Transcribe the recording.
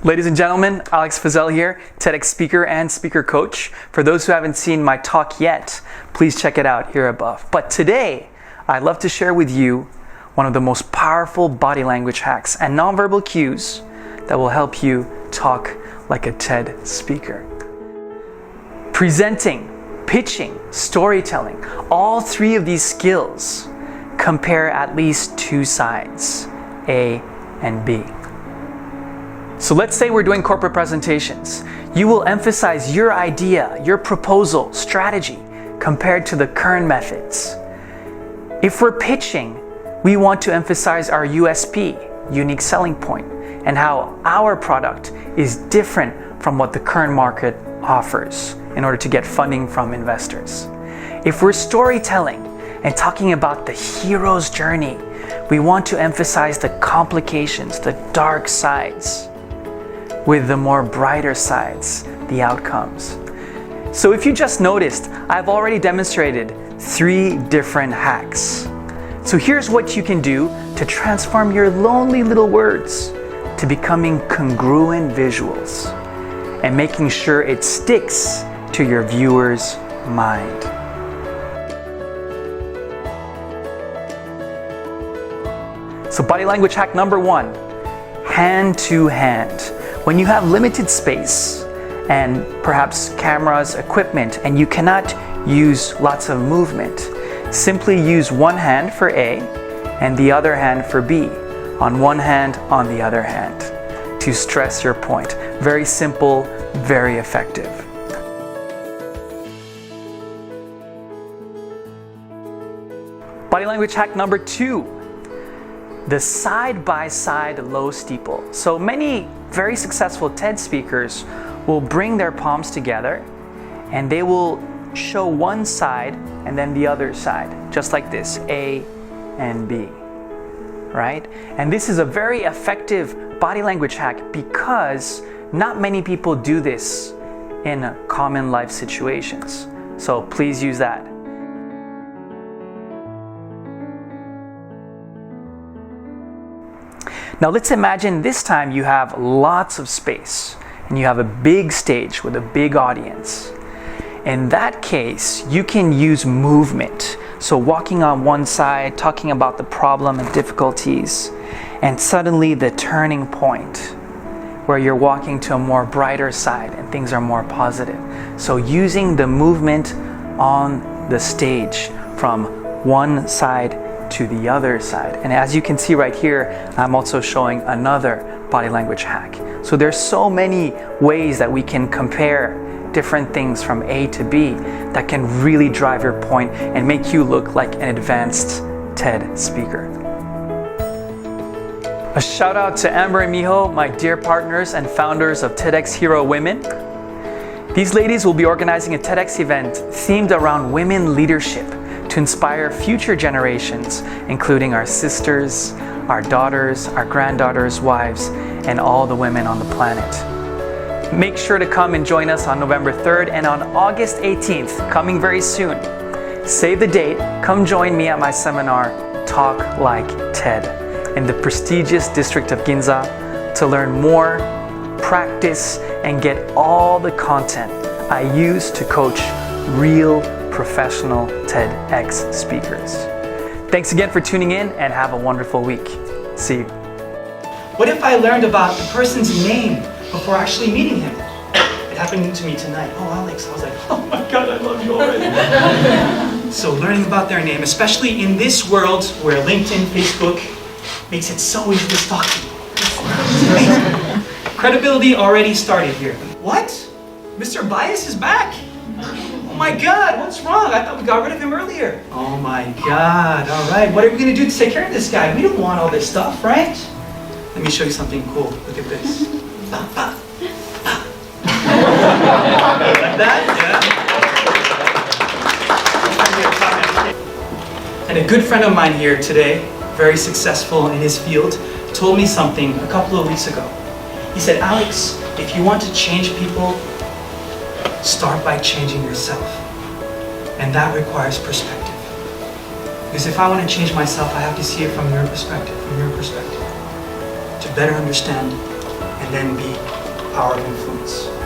Ladies and gentlemen, Alex Fazel here, TEDx Speaker and Speaker Coach. For those who haven't seen my talk yet, please check it out here above. But today, I'd love to share with you one of the most powerful body language hacks and nonverbal cues that will help you talk like a TED speaker. Presenting, pitching, storytelling, all three of these skills compare at least two sides, A and B. So let's say we're doing corporate presentations. You will emphasize your idea, your proposal, strategy compared to the current methods. If we're pitching, we want to emphasize our USP, unique selling point, and how our product is different from what the current market offers in order to get funding from investors. If we're storytelling and talking about the hero's journey, we want to emphasize the complications, the dark sides, with the more brighter sides, the outcomes. So if you just noticed, I've already demonstrated 3 different hacks. So here's what you can do to transform your lonely little words to becoming congruent visuals and making sure it sticks to your viewer's mind. So body language hack number 1, hand to hand. When you have limited space and perhaps cameras, equipment, and you cannot use lots of movement, simply use one hand for A and the other hand for B. On one hand, on the other hand, to stress your point. Very simple, very effective. Body language hack number 2. The side-by-side low steeple. So many very successful TED speakers will bring their palms together and they will show one side and then the other side, just like this, A and B, right? And this is a very effective body language hack because not many people do this in common life situations. So please use that. Now let's imagine this time you have lots of space and you have a big stage with a big audience. In that case, you can use movement. So walking on one side, talking about the problem and difficulties, and suddenly the turning point where you're walking to a more brighter side and things are more positive. So using the movement on the stage from one side to the other side. And as you can see right here, I'm also showing another body language hack. So there's so many ways that we can compare different things from A to B that can really drive your point and make you look like an advanced TED speaker. A shout out to Amber and Miho, my dear partners and founders of TEDx Hero Women. These ladies will be organizing a TEDx event themed around women leadership to inspire future generations, including our sisters, our daughters, our granddaughters, wives, and all the women on the planet. Make sure to come and join us on November 3rd and on August 18th, coming very soon. Save the date, come join me at my seminar, Talk Like TED, in the prestigious district of Ginza to learn more, practice, and get all the content I use to coach real professional TEDx speakers. Thanks again for tuning in and have a wonderful week. See you. What if I learned about the person's name before actually meeting him? It happened to me tonight. Oh, Alex. I was like, oh my God, I love you already. So learning about their name, especially in this world where LinkedIn, Facebook makes it so easy to stalk you. It's amazing. Credibility already started here. What? Mr. Bias is back? Oh my God, what's wrong? I thought we got rid of him earlier. Oh my God, all right. What are we gonna do to take care of this guy? We don't want all this stuff, right? Let me show you something cool. Look at this. Like that? Yeah. And a good friend of mine here today, very successful in his field, told me something a couple of weeks ago. He said, Alex, if you want to change people, start by changing yourself. And that requires perspective. Because if I want to change myself, I have to see it from your perspective, to better understand and then B, power of influence.